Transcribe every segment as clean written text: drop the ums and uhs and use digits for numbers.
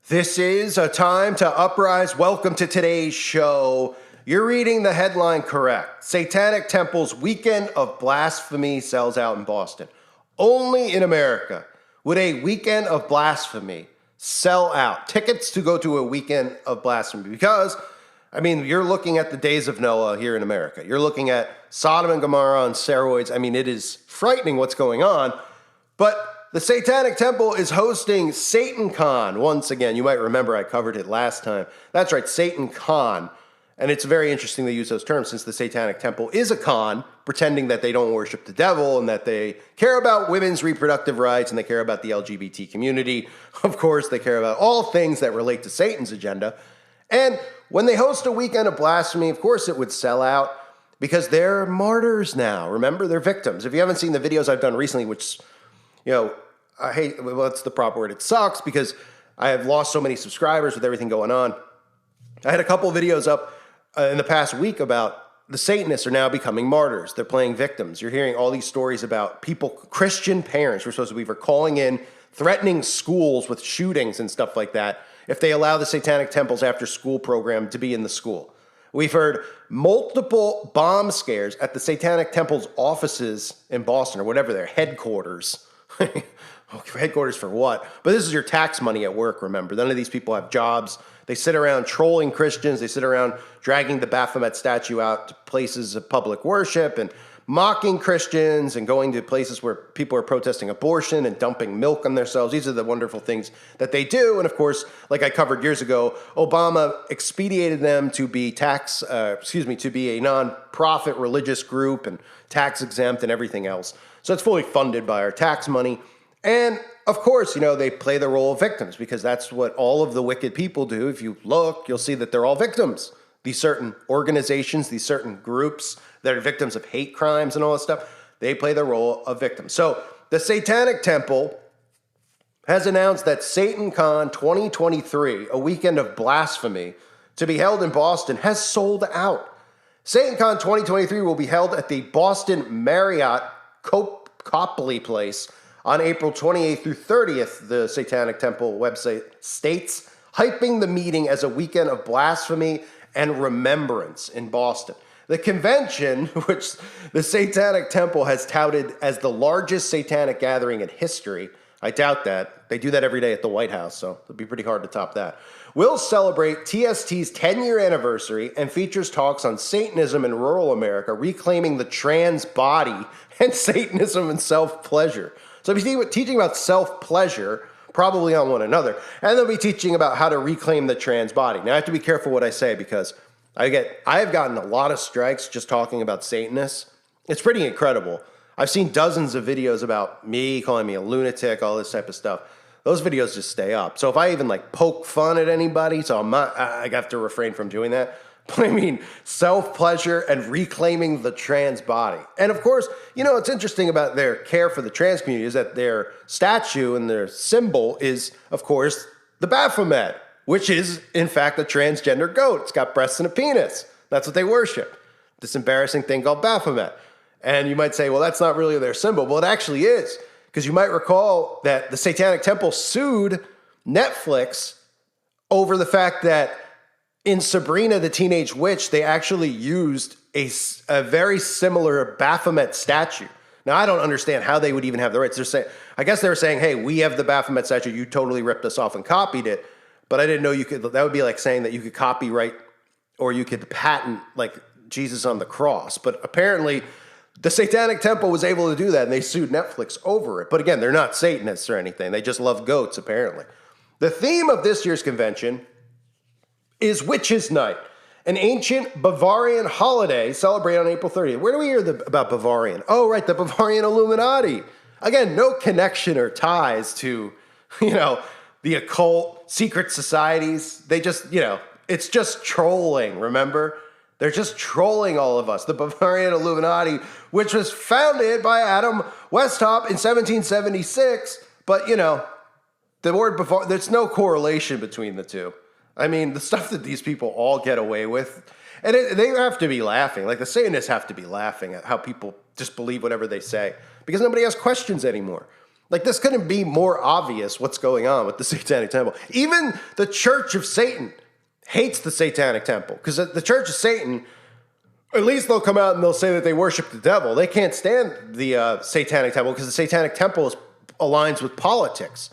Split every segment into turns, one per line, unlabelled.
This is a time to uprise. Welcome to today's show. You're reading the headline correct. Satanic Temple's Weekend of Blasphemy sells out in Boston. Only in America would a Weekend of Blasphemy sell out. Tickets to go to a Weekend of Blasphemy because, you're looking at the days of Noah here in America. You're looking at Sodom and Gomorrah on steroids. It is frightening what's going on, but the Satanic Temple is hosting Satan Con once again. You might remember I covered it last time. That's right, Satan Con. And it's very interesting they use those terms since the Satanic Temple is a con, pretending that they don't worship the devil and that they care about women's reproductive rights and they care about the LGBT community. Of course, they care about all things that relate to Satan's agenda. And when they host a Weekend of Blasphemy, of course it would sell out because they're martyrs now. Remember, they're victims. If you haven't seen the videos I've done recently, which, I hate, what's the proper word? It sucks because I have lost so many subscribers with everything going on. I had a couple videos up in the past week about the Satanists are now becoming martyrs. They're playing victims. You're hearing all these stories about people, Christian parents who are supposed to be calling in, threatening schools with shootings and stuff like that if they allow the Satanic Temple's after school program to be in the school. We've heard multiple bomb scares at the Satanic Temple's offices in Boston or whatever their headquarters. Headquarters for what? But this is your tax money at work, remember. None of these people have jobs. They sit around trolling Christians. They sit around dragging the Baphomet statue out to places of public worship and mocking Christians and going to places where people are protesting abortion and dumping milk on themselves. These are the wonderful things that they do. And of course, like I covered years ago, Obama expedited them to be to be a non-profit religious group and tax exempt and everything else. So it's fully funded by our tax money. And of course, they play the role of victims because that's what all of the wicked people do. If you look, you'll see that they're all victims. These certain organizations, these certain groups that are victims of hate crimes and all this stuff, they play the role of victims. So the Satanic Temple has announced that Satan Con 2023, a Weekend of Blasphemy, to be held in Boston, has sold out. Satan Con 2023 will be held at the Boston Marriott Copley Place on April 28th through 30th, the Satanic Temple website states, hyping the meeting as a weekend of blasphemy and remembrance in Boston. The convention, which the Satanic Temple has touted as the largest satanic gathering in history, I doubt that. They do that every day at the White House, so it'll be pretty hard to top that, will celebrate TST's 10-year anniversary and features talks on Satanism in rural America, reclaiming the trans body, and Satanism and self-pleasure. So they'll be teaching about self-pleasure, probably on one another, and they'll be teaching about how to reclaim the trans body. Now, I have to be careful what I say because I have gotten a lot of strikes just talking about Satanists. It's pretty incredible. I've seen dozens of videos about me, calling me a lunatic, all this type of stuff. Those videos just stay up. So if I even poke fun at anybody, I have to refrain from doing that. But self-pleasure and reclaiming the trans body. And of course, what's interesting about their care for the trans community is that their statue and their symbol is, of course, the Baphomet, which is, in fact, a transgender goat. It's got breasts and a penis. That's what they worship. This embarrassing thing called Baphomet. And you might say, well, that's not really their symbol. Well, it actually is. Because you might recall that the Satanic Temple sued Netflix over the fact that in Sabrina the Teenage Witch, they actually used a very similar Baphomet statue. Now, I don't understand how they would even have the rights. I guess they were saying, hey, we have the Baphomet statue. You totally ripped us off and copied it. But I didn't know you could. That would be like saying that you could copyright or you could patent Jesus on the cross. But apparently, the Satanic Temple was able to do that, and they sued Netflix over it. But again, they're not Satanists or anything. They just love goats, apparently. The theme of this year's convention is Witches' Night, an ancient Bavarian holiday celebrated on April 30th. Where do we hear about Bavarian? Oh, right, the Bavarian Illuminati. Again, no connection or ties to, the occult, secret societies. They just, it's just trolling, remember? They're just trolling all of us. The Bavarian Illuminati, which was founded by Adam Weishaupt in 1776. But, the word Bavarian, there's no correlation between the two. The stuff that these people all get away with, and they have to be laughing. The Satanists have to be laughing at how people just believe whatever they say because nobody has questions anymore. Like, this couldn't be more obvious what's going on with the Satanic Temple. Even the Church of Satan hates the Satanic Temple, because the Church of Satan, at least they'll come out and they'll say that they worship the devil. They can't stand the Satanic Temple because the Satanic Temple aligns with politics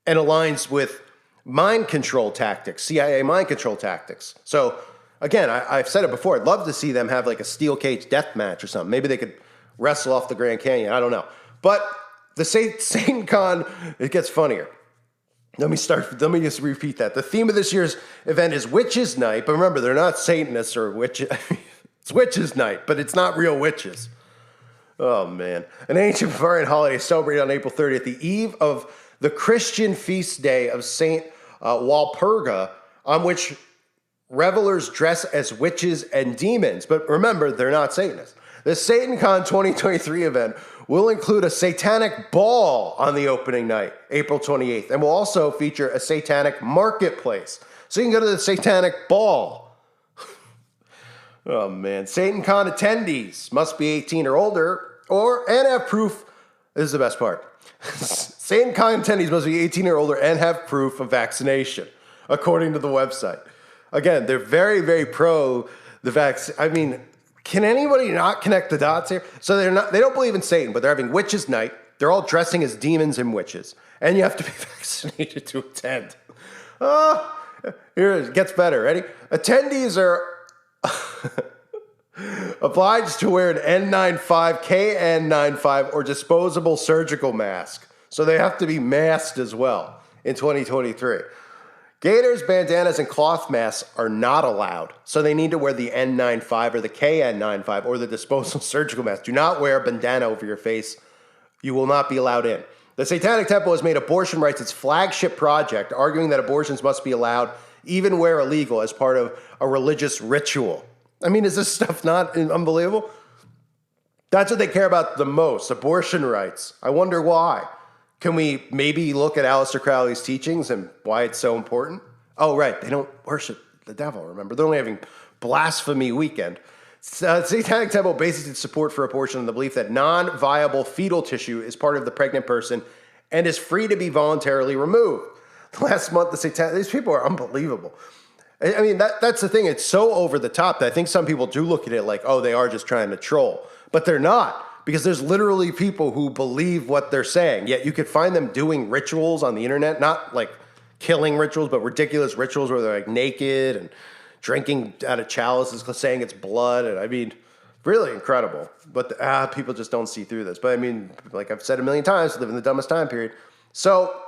and aligns with mind control tactics, CIA mind control tactics. So, again, I've said it before. I'd love to see them have like a steel cage death match or something. Maybe they could wrestle off the Grand Canyon. I don't know. But the Satan Con, it gets funnier. Let me just repeat that. The theme of this year's event is Witches' Night. But remember, they're not Satanists or witches. It's Witches' Night, but it's not real witches. Oh, man. An ancient Bavarian holiday is celebrated on April 30th, the eve of the Christian feast day of Saint Walpurga, on which revelers dress as witches and demons. But remember, they're not Satanists. The SatanCon 2023 event will include a satanic ball on the opening night, April 28th, and will also feature a satanic marketplace. So you can go to the satanic ball. Oh, man. SatanCon attendees must be 18 or older and have proof. This is the best part. SatanCon attendees must be 18 or older and have proof of vaccination, according to the website. Again, they're very, very pro the vaccine. I mean, can anybody not connect the dots here? So they don't believe in Satan, but they're having Witches' Night. They're all dressing as demons and witches. And you have to be vaccinated to attend. Here it gets better. Ready? Attendees are obliged to wear an N95, KN95, or disposable surgical mask. So they have to be masked as well in 2023. Gaiters, bandanas, and cloth masks are not allowed. So they need to wear the N95 or the KN95 or the disposable surgical mask. Do not wear a bandana over your face. You will not be allowed in. The Satanic Temple has made abortion rights its flagship project, arguing that abortions must be allowed even where illegal as part of a religious ritual. I mean, is this stuff not unbelievable? That's what they care about the most, abortion rights. I wonder why. Can we maybe look at Aleister Crowley's teachings and why it's so important? Oh, right. They don't worship the devil, remember. They're only having Blasphemy weekend. Satanic Temple bases its support for abortion on the belief that non-viable fetal tissue is part of the pregnant person and is free to be voluntarily removed. Last month, these people are unbelievable. I mean, that's the thing. It's so over the top that I think some people do look at it like, oh, they are just trying to troll. But they're not. Because there's literally people who believe what they're saying. Yet you could find them doing rituals on the internet, not like killing rituals, but ridiculous rituals where they're like naked and drinking out of chalices, saying it's blood. And I mean, really incredible. But people just don't see through this. But I mean, like I've said a million times, live in the dumbest time period. So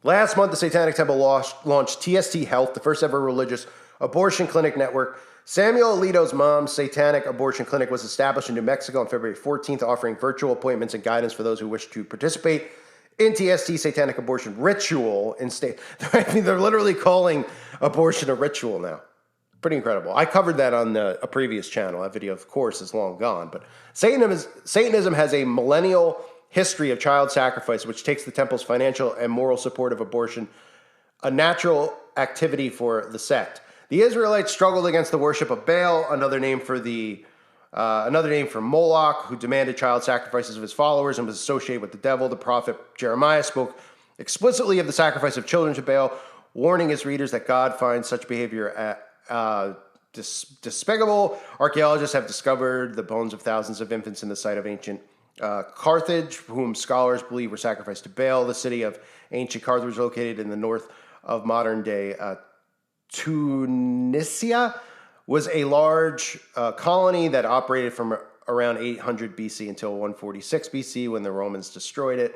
last month, the Satanic Temple launched TST Health, the first ever religious abortion clinic network. Samuel Alito's mom's satanic abortion clinic was established in New Mexico on February 14th, offering virtual appointments and guidance for those who wish to participate in TST satanic abortion ritual in state. I mean, they're literally calling abortion a ritual now. Pretty incredible. I covered that on a previous channel. That video, of course, is long gone. But Satanism has a millennial history of child sacrifice, which takes the temple's financial and moral support of abortion, a natural activity for the sect. The Israelites struggled against the worship of Baal, another name for Moloch, who demanded child sacrifices of his followers and was associated with the devil. The prophet Jeremiah spoke explicitly of the sacrifice of children to Baal, warning his readers that God finds such behavior despicable. Archaeologists have discovered the bones of thousands of infants in the site of ancient Carthage, whom scholars believe were sacrificed to Baal. The city of ancient Carthage was located in the north of modern-day Tunisia, was a large colony that operated from around 800 BC until 146 BC when the Romans destroyed it.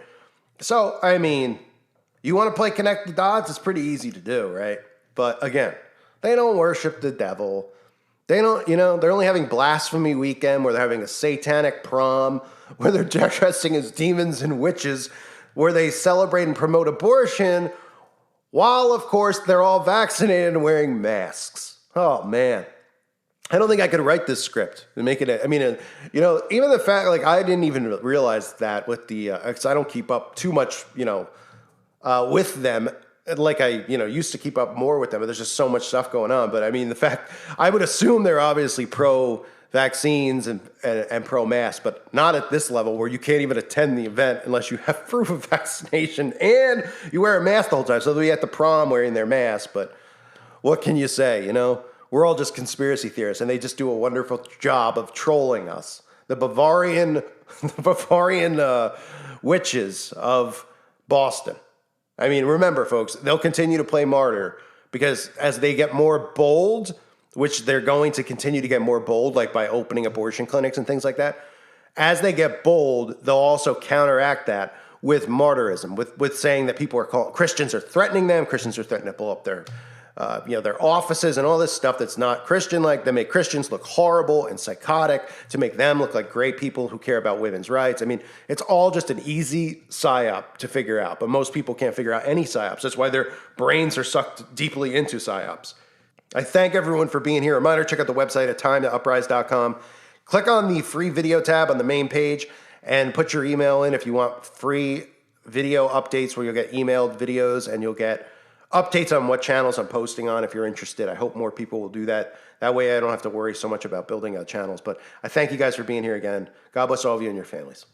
So, I mean, you want to play connect the dots? It's pretty easy to do, right? But again, they don't worship the devil. They don't, they're only having Blasphemy weekend where they're having a satanic prom, where they're dressing as demons and witches, where they celebrate and promote abortion, while, of course, they're all vaccinated and wearing masks. Oh, man. I don't think I could write this script and make it, even the fact, like, I didn't even realize that with the, because I don't keep up too much, with them, like I, used to keep up more with them, but there's just so much stuff going on. But I mean, the fact, I would assume they're obviously pro vaccines and pro-mask, but not at this level where you can't even attend the event unless you have proof of vaccination and you wear a mask the whole time. So they'll be at the prom wearing their mask, but what can you say, you know? We're all just conspiracy theorists, and they just do a wonderful job of trolling us. The Bavarian witches of Boston. I mean, remember, folks, they'll continue to play martyr because as they get more bold, which they're going to continue to get more bold, like by opening abortion clinics and things like that, as they get bold, they'll also counteract that with martyrism, with saying that people are called Christians are threatening them, Christians are threatening to blow up their their offices and all this stuff that's not Christian-like. They make Christians look horrible and psychotic to make them look like great people who care about women's rights. I mean, it's all just an easy psyop to figure out, but most people can't figure out any psyops. That's why their brains are sucked deeply into psyops. I thank everyone for being here. Reminder, check out the website at time.uprise.com. Click on the free video tab on the main page and put your email in if you want free video updates where you'll get emailed videos and you'll get updates on what channels I'm posting on if you're interested. I hope more people will do that. That way I don't have to worry so much about building out channels. But I thank you guys for being here again. God bless all of you and your families.